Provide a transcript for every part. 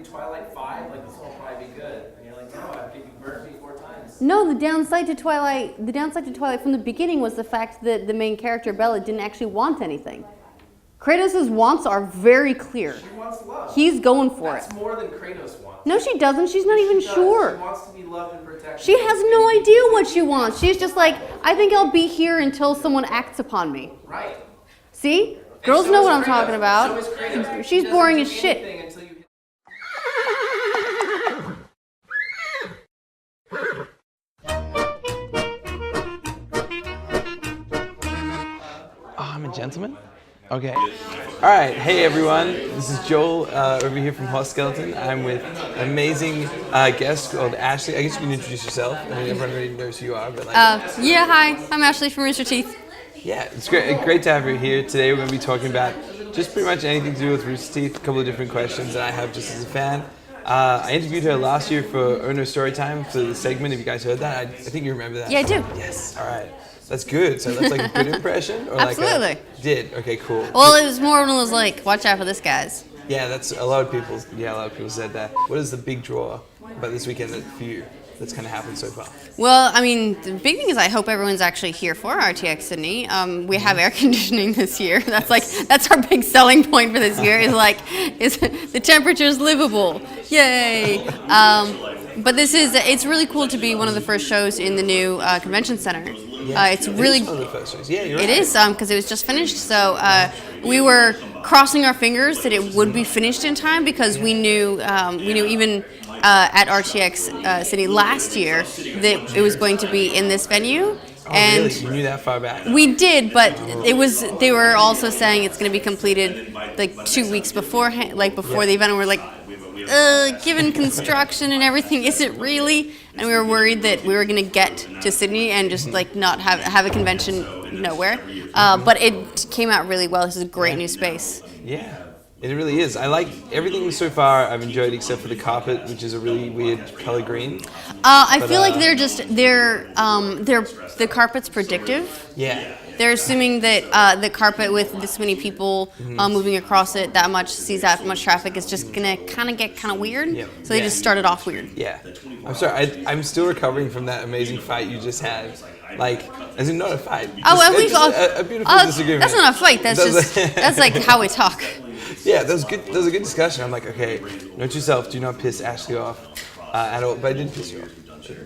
Twilight 5, like this will probably be good. And you're like, no, you burned me 4 times. No, the downside to Twilight from the beginning was the fact that the main character, Bella, didn't actually want anything. Kratos' wants are very clear. She wants love. He's going for That's it. more than Kratos wants. No, she doesn't. She's not even sure. She wants to be loved and protected. She has no idea what she wants. She's just like, I think I'll be here until someone acts upon me. Right. See? Girls know what I'm talking about. So is Kratos. She's boring as shit. Until you... Oh, I'm a gentleman? Okay. All right. Hey, everyone. This is Joel over here from Horse Skeleton. I'm with an amazing guest called Ashley. I guess you can introduce yourself. I mean, everyone already knows who you are, but like... Yeah, hi. I'm Ashley from Rooster Teeth. Yeah, it's great to have you here. Today we're going to be talking about just pretty much anything to do with Rooster Teeth, a couple of different questions that I have just as a fan. I interviewed her last year for Ono Storytime for the segment. Have you guys heard that? I think you remember that. Yeah, I do. Yes. All right. That's good. So that's like a good impression? Or Absolutely. Like did? Okay, cool. Well, it was more one of those like, watch out for this, guys. Yeah, that's a lot of people said that. What is the big draw about this weekend for you that's kind of happened so far? Well, I mean, the big thing is I hope everyone's actually here for RTX Sydney. We have air conditioning this year. That's our big selling point for this year. Is the temperature's livable. Yay! But it's really cool to be one of the first shows in the new convention center. Yeah, it's really one of the first shows. Yeah, you're right. It is because it was just finished. So we were crossing our fingers that it would be finished in time because we knew even at RTX City last year that it was going to be in this venue. Oh, and really? You knew that far back? We did, but they were also saying it's going to be completed like 2 weeks beforehand, like before the event. And we're like, given construction and everything, is it really? And we were worried that we were going to get to Sydney and just like not have a convention nowhere. But it came out really well. This is a great new space. Yeah. It really is. I like everything so far. I've enjoyed except for the carpet, which is a really weird color green. I feel like the carpet's predictive. Yeah. They're assuming that the carpet with this many people moving across it that much sees that much traffic is just gonna kind of get kind of weird. Yep. So they just started off weird. Yeah. I'm sorry. I'm still recovering from that amazing fight you just had. Like, as in not a fight. Oh, well, a beautiful disagreement. That's not a fight. That's like how we talk. Yeah, that was good. That was a good discussion. I'm like, okay, note yourself. Do not piss Ashley off at all. But I didn't piss you off.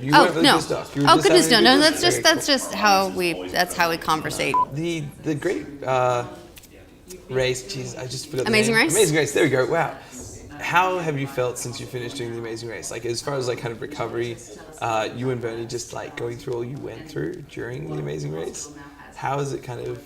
You weren't really pissed off. You were just goodness, having no. a good That's just how we conversate. The great race. Jeez, I just forgot. Amazing the name. Race. Amazing Race. There we go. Wow. How have you felt since you finished doing the Amazing Race? Like, as far as like kind of recovery, you and Bernie just like going through all you went through during the Amazing Race. How has it kind of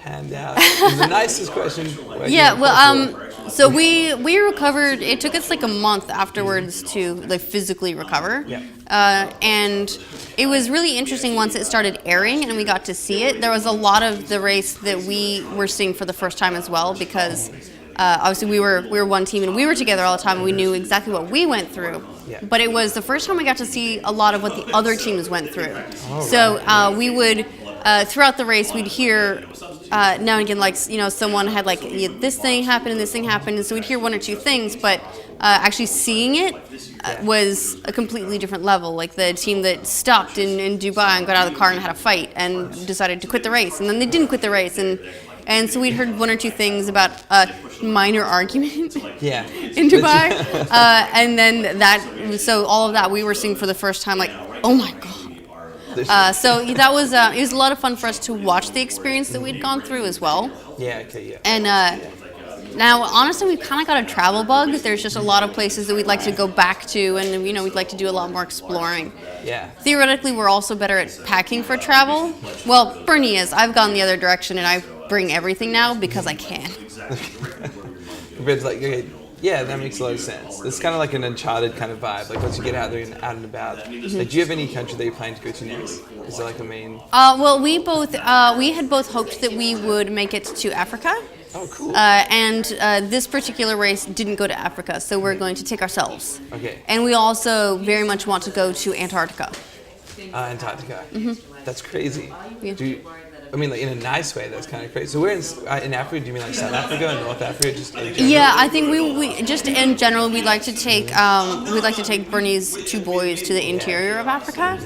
panned out? It's the nicest question. Yeah, well, so we recovered. It took us like a month afterwards to like physically recover. Yeah. And it was really interesting once it started airing and we got to see it. There was a lot of the race that we were seeing for the first time as well because obviously we were one team and we were together all the time and we knew exactly what we went through. Yeah. But it was the first time we got to see a lot of what the other teams went through. Oh, so right. we would throughout the race we'd hear now and again, like, someone had like this thing happened and this thing happened, and so we'd hear one or two things, but actually seeing it was a completely different level. Like the team that stopped in Dubai and got out of the car and had a fight and decided to quit the race, and then they didn't quit the race, and so we'd heard one or two things about a minor argument in Dubai, and then so all of that we were seeing for the first time, like, oh my god. So that was it was a lot of fun for us to watch the experience that we'd gone through as well. Yeah. Okay. Yeah. And now, honestly, we've kind of got a travel bug. There's just a lot of places that we'd like to go back to, and we'd like to do a lot more exploring. Yeah. Theoretically, we're also better at packing for travel. Well, Bernie is. I've gone the other direction, and I bring everything now because I can. Compared to like, okay, yeah, that makes a lot of sense. It's kind of like an Uncharted kind of vibe. Like once you get out there and out and about. Mm-hmm. Like, do you have any country that you plan to go to next? Is there like a main? Well, we had both hoped that we would make it to Africa. Oh, cool. And this particular race didn't go to Africa, so we're going to take ourselves. Okay. And we also very much want to go to Antarctica. Antarctica. Mm-hmm. That's crazy. Yeah. I mean, like in a nice way, that's kind of crazy. So we're in Africa. Do you mean like South Africa and North Africa? Just in general? Yeah, I think we just in general we'd like to take Bernie's two boys to the interior of Africa.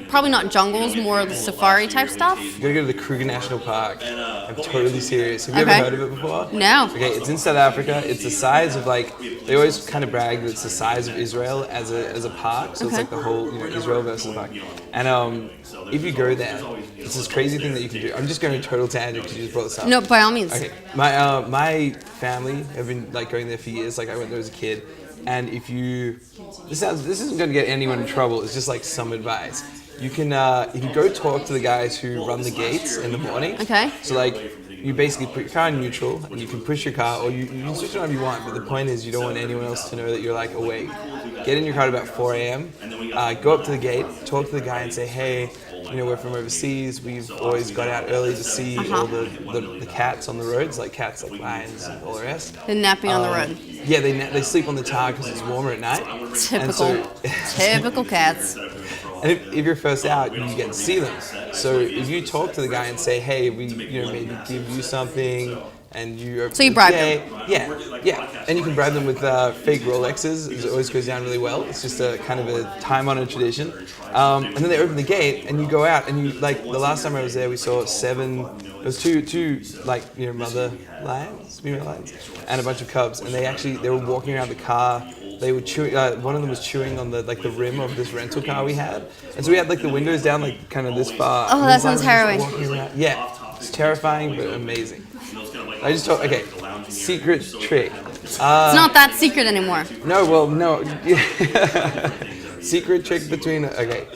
Probably not jungles, more the safari type stuff. You gotta go to the Kruger National Park. I'm totally serious. Have you ever heard of it before? No. Okay, it's in South Africa. It's the size of like, they always kind of brag that it's the size of Israel as a park. So it's like the whole, Israel versus the park. And if you go there, it's this crazy thing that you can do. I'm just going to total tangent because you just brought this up. No, by all means. Okay, my family have been like going there for years. Like I went there as a kid, and this isn't going to get anyone in trouble. It's just like some advice. You can go talk to the guys who run the gates in the morning. Okay. So like you basically put your car in neutral and you can push your car, or you can switch it on if you want. But the point is you don't want anyone else to know that you're like awake. Get in your car at about 4 a.m. Go up to the gate, talk to the guy, and say, hey, we're from overseas. We've always got out early to see all the cats on the roads, like cats like lions and all the rest. They're napping on the road. Yeah, they sleep on the tar because it's warmer at night. Typical cats. And if you're first out, you get to see them. So if you talk to the guy and say, hey, we maybe give you something, and so you bribe them. Yeah, and you can bribe them with fake Rolexes. It always goes down really well. It's just a kind of a time-honored tradition. And then they open the gate, and you go out, and you like the last time I was there, we saw 7. It was two like mother lions, female lions, and a bunch of cubs, and they were walking around the car. They were chewing. One of them was chewing on the rim of this rental car we had, and so we had like the windows down like kind of this far. Oh, that sounds harrowing. Yeah, it's terrifying but amazing. I just told. Okay, secret trick. It's not that secret anymore. No, well, no. Secret trick between. Okay.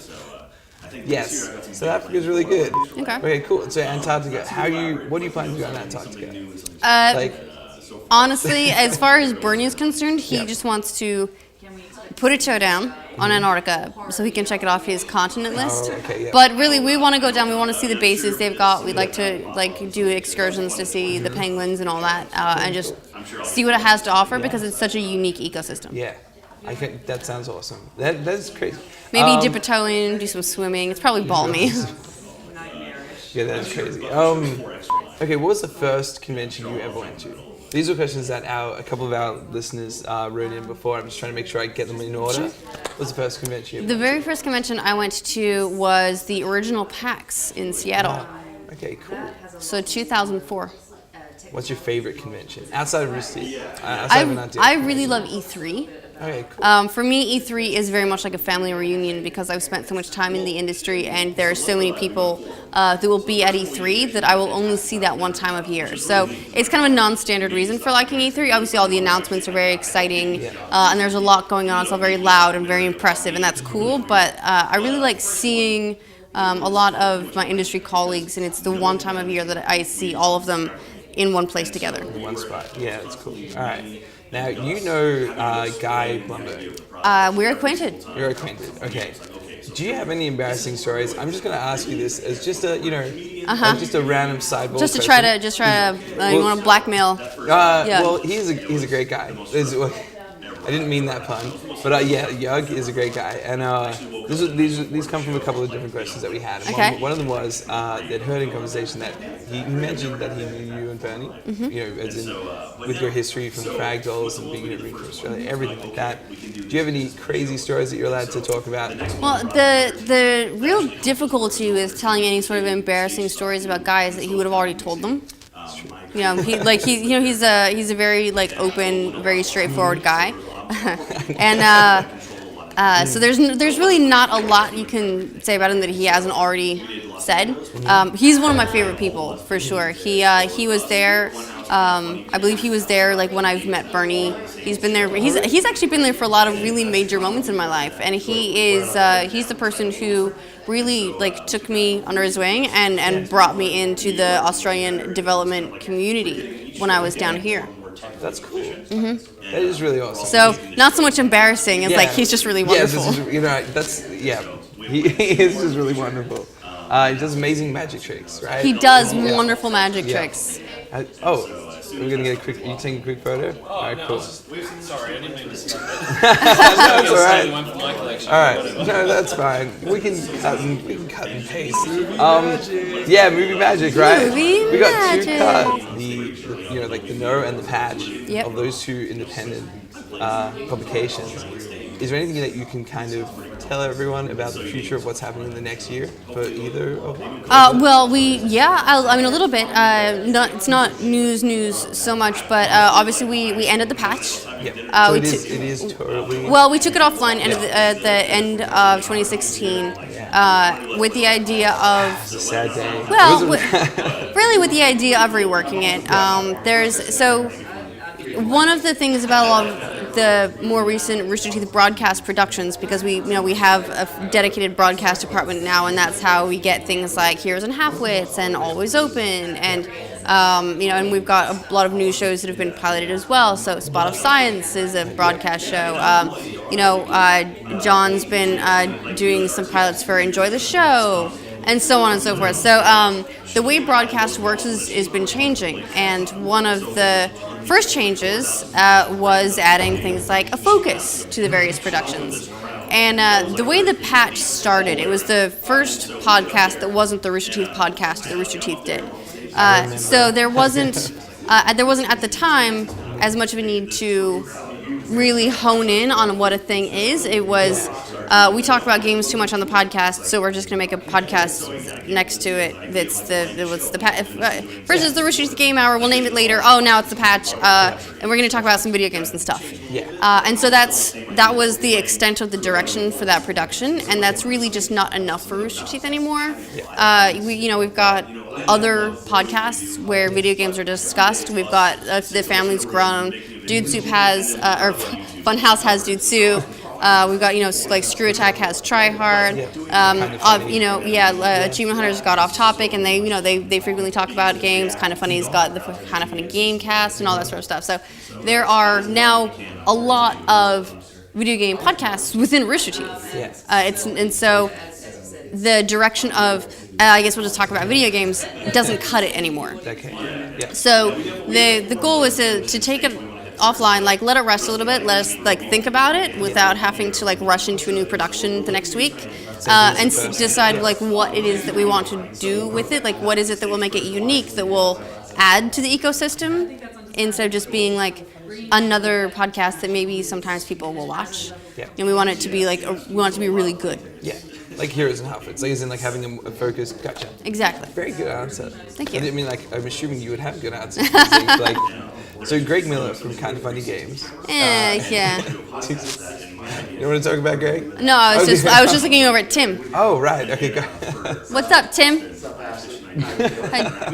Yes, South Africa's really good. Okay, cool. So Antarctica. What do you plan to do on Antarctica? Honestly, as far as Bernie is concerned, he just wants to put a toe down on Antarctica so he can check it off his continent list. But really, we want to go down. We want to see the bases they've got. We'd like to do excursions to see the penguins and all that, and just see what it has to offer because it's such a unique ecosystem. Yeah, I think that sounds awesome. That's crazy. Maybe dip a toe in, do some swimming. It's probably balmy. Yeah, that's crazy. Okay, what was the first convention you ever went to? These are questions that a couple of our listeners wrote in before. I'm just trying to make sure I get them in order. What was the first convention you ever went to? The very first convention I went to was the original PAX in Seattle. Okay, cool. So 2004. What's your favorite convention? Outside of Rooster? I really love E3. Okay, cool. For me, E3 is very much like a family reunion because I've spent so much time in the industry and there are so many people that will be at E3 that I will only see that one time of year. So it's kind of a non-standard reason for liking E3. Obviously, all the announcements are very exciting and there's a lot going on. It's all very loud and very impressive, and that's cool. But I really like seeing a lot of my industry colleagues, and it's the one time of year that I see all of them in one place together. In one spot. Yeah, that's cool. All right. Now, Guy Blumberg. We're acquainted. You're acquainted. Okay. Do you have any embarrassing stories? I'm just going to ask you this as just a, just a random sideball. Just to try to, you want to blackmail. Well, he's a great guy. I didn't mean that pun, but Yug is a great guy, and these come from a couple of different questions that we had. And one of them was they'd heard in conversation that he mentioned that he knew you and Bernie, as in with your history from the Fragdolls and being in Ring for Australia, everything like that. Do you have any crazy stories that you're allowed to talk about? Well, the real difficulty with telling any sort of embarrassing stories about Guy is that he would have already told them. He's a very open, very straightforward guy. And so there's really not a lot you can say about him that he hasn't already said. He's one of my favorite people for sure. He was there. I believe he was there when I've met Bernie. He's been there. He's actually been there for a lot of really major moments in my life, and he's the person who really took me under his wing and brought me into the Australian development community when I was down here. That's cool. Mm-hmm. That is really awesome. So not so much embarrassing as he's just really wonderful. He is just really wonderful. He does amazing magic tricks, right? He does wonderful magic tricks. We're gonna get are you taking a quick photo? All right, cool. Sorry, I didn't mean to. That's all right. All right, no, that's fine. We can cut and paste. Yeah, movie magic, right? Movie we got two magic. cut. The No and the Patch Yep. of those two independent publications. Is there anything that you can kind of tell everyone about the future of what's happening in the next year for either of them? Well, a little bit. It's not news so much, but obviously we ended the patch. Yeah. So we it is totally. Well, we took it offline at the end of 2016 with the idea of. It's a sad day. Well, really with the idea of reworking it. One of the things about a lot of the more recent Rooster Teeth broadcast productions, because we have a dedicated broadcast department now, and that's how we get things like Heroes and Halfwits and Always Open, and and we've got a lot of new shows that have been piloted as well. So Spot of Science is a broadcast show. John's been doing some pilots for Enjoy the Show, and so on and so forth. So the way broadcast works has been changing, and one of the first changes was adding things like a focus to the various productions. And the way the patch started, it was the first podcast that wasn't the Rooster Teeth podcast that Rooster Teeth did. So there wasn't at the time as much of a need to really hone in on what a thing is. It was we talk about games too much on the podcast, so we're just going to make a podcast next to it that's the patch. First is the Rooster Teeth Game Hour. We'll name it later. Oh, now it's the patch, and we're going to talk about some video games and stuff. Yeah. And so that was the extent of the direction for that production, and that's really just not enough for Rooster Teeth anymore. Yeah. We've got other podcasts where video games are discussed. We've got The Family's Grown. Dude Soup has, or Funhouse has Dude Soup. We've got, like Screw Attack has Try Hard. Achievement Hunters got Off Topic, and they frequently talk about games. Kind of Funny's got the Kind of Funny Game Cast and all that sort of stuff. So there are now a lot of video game podcasts within Rooster Teeth. Yeah. So the direction of I guess we'll just talk about video games doesn't cut it anymore. Okay. Yeah. So the goal was to take it offline, like let it rest a little bit, let us think about it without having to rush into a new production the next week, and decide what it is that we want to do with it. What is it that will make it unique, that will add to the ecosystem, instead of just being another podcast that maybe sometimes people will watch. Yeah. And we want it to be we want it to be really good. Yeah. Like Heroes and Halfwits, as in having a focus. Gotcha. Exactly. Very good answer. Thank you. I didn't mean I'm assuming you would have good answers. So Greg Miller from Kind of Funny Games. Yeah. You want to talk about Greg? No, I was just looking over at Tim. Oh right. Okay. Go. What's up, Tim?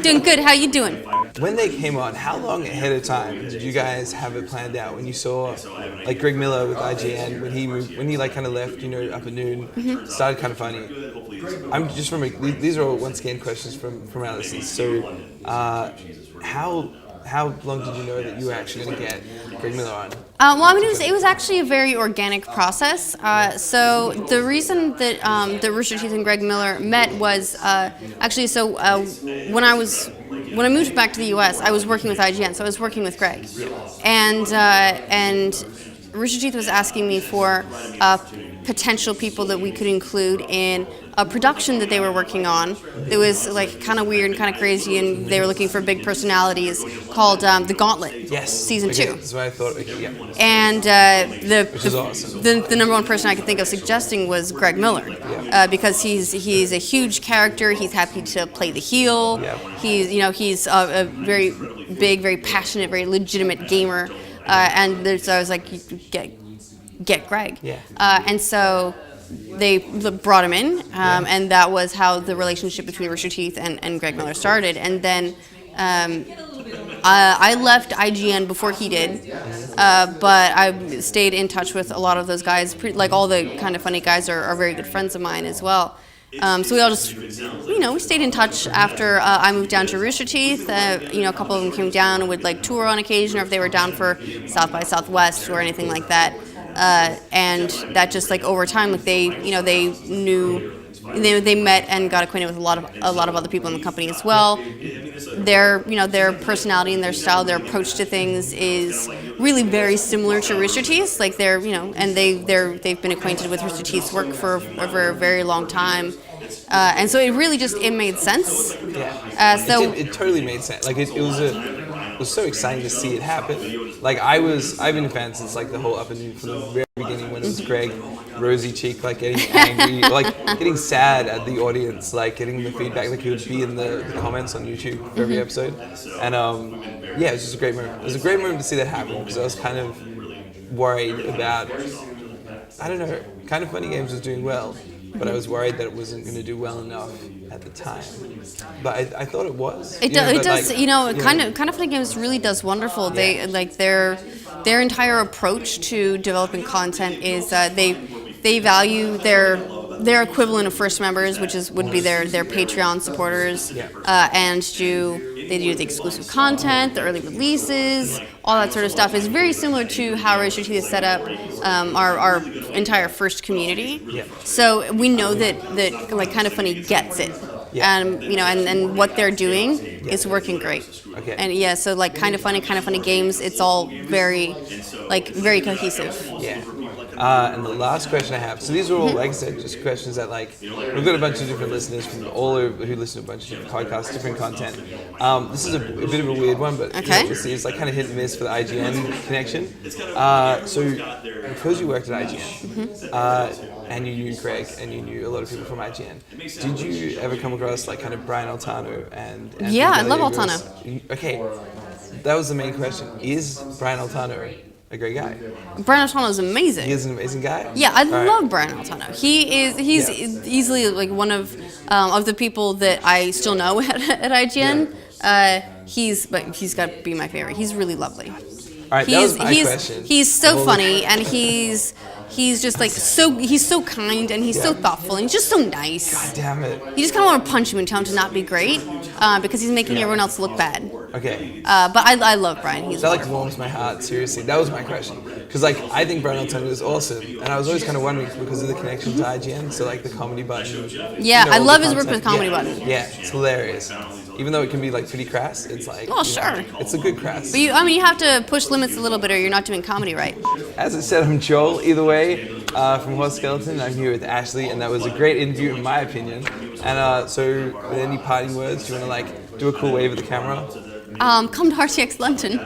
Doing good. How you doing? When they came on, how long ahead of time did you guys have it planned out? When you saw Greg Miller with IGN, when he kind of left, up at noon, started Kind of Funny. I'm just remembering, these are all once again questions from our listeners. So, how long did you know that you were actually going to get Greg Miller on? It was actually a very organic process. So the reason that the Rooster Teeth and Greg Miller met was when I moved back to the U.S., I was working with IGN, so I was working with Greg, and Rooster Teeth was asking me for potential people that we could include in a production that they were working on. It was kind of weird and kind of crazy, and they were looking for big personalities called The Gauntlet. Yes. Season 2. That's what I thought. Okay, yeah. And Which is awesome. The number one person I could think of suggesting was Greg Miller, because he's a huge character. He's happy to play the heel. Yeah. He's a very big, very passionate, very legitimate gamer. So I was like, get Greg. Yeah. And so they brought him in, and that was how the relationship between Rooster Teeth and Greg Miller started. And then I left IGN before he did, but I stayed in touch with a lot of those guys. All the Kind of Funny guys are very good friends of mine as well. So we all just, we stayed in touch after I moved down to Rooster Teeth. A couple of them came down and would tour on occasion, or if they were down for South by Southwest or anything like that. And that just over time, they knew they met and got acquainted with a lot of other people in the company as well. Their personality and their style, their approach to things is really very similar to Rooster Teeth's. Like and they've been acquainted with Rooster Teeth's work for over a very long time, and so it really it made sense. Yeah, it totally made sense. Like it was so exciting to see it happen. Like I've been a fan since like the whole from the very beginning when it was Greg, rosy cheek, like getting angry, like getting sad at the audience, like getting the feedback, like he would be in the comments on YouTube for every episode, and yeah, it was just a great moment. It was a great moment to see that happen because I was kind of worried about, I don't know, Kind of Funny Games was doing well, but I was worried that it wasn't going to do well enough at the time. But I thought it was. It does. Kind of Funny Games really does wonderful. They like their entire approach to developing content is they value their equivalent of first members, which would be their Patreon supporters, and they do the exclusive content, the early releases, all that sort of stuff. Is very similar to how Rooster Teeth is set up, our entire first community. Yeah. So we know that like Kind of Funny gets it. Yeah. And what they're doing is working great. Okay. And so like Kind of Funny Games, it's all very cohesive. Yeah. And the last question I have, so these are all, like I said, just questions that like, we've got a bunch of different listeners from all over who listen to a bunch of different podcasts, different content. This is a bit of a weird one, but it's like kind of hit and miss for the IGN connection. So because you worked at IGN, and you knew Greg, and you knew a lot of people from IGN, did you ever come across like kind of Brian Altano and Yeah, I love Altano. Okay, that was the main question. Is Brian Altano a great guy? Brian Altano is amazing. He is an amazing guy? Yeah, I love Brian Altano. He's easily like one of the people that I still know at IGN. He's got to be my favorite. He's really lovely. All right, that was my question. He's so funny, and he's just like he's so kind, and he's so thoughtful, and he's just so nice. God damn it. You just kind of want to punch him and tell him to not be great, because he's making everyone else look bad. Okay. But I love Brian. He's that like warms my heart. Seriously, that was my question. Because like I think Brian Altano is awesome, and I was always kind of wondering because of the connection to IGN. So like the comedy button. Yeah, I love his work with comedy button. Yeah, it's hilarious. Even though it can be like pretty crass, it's like. Oh sure. It's a good crass. But you have to push limits a little bit, or you're not doing comedy right. As I said, I'm Joel. Either way, from Horse Skeleton, I'm here with Ashley, and that was a great interview in my opinion. And so, with any parting words, do you want to like do a cool wave of the camera? Come to RTX London.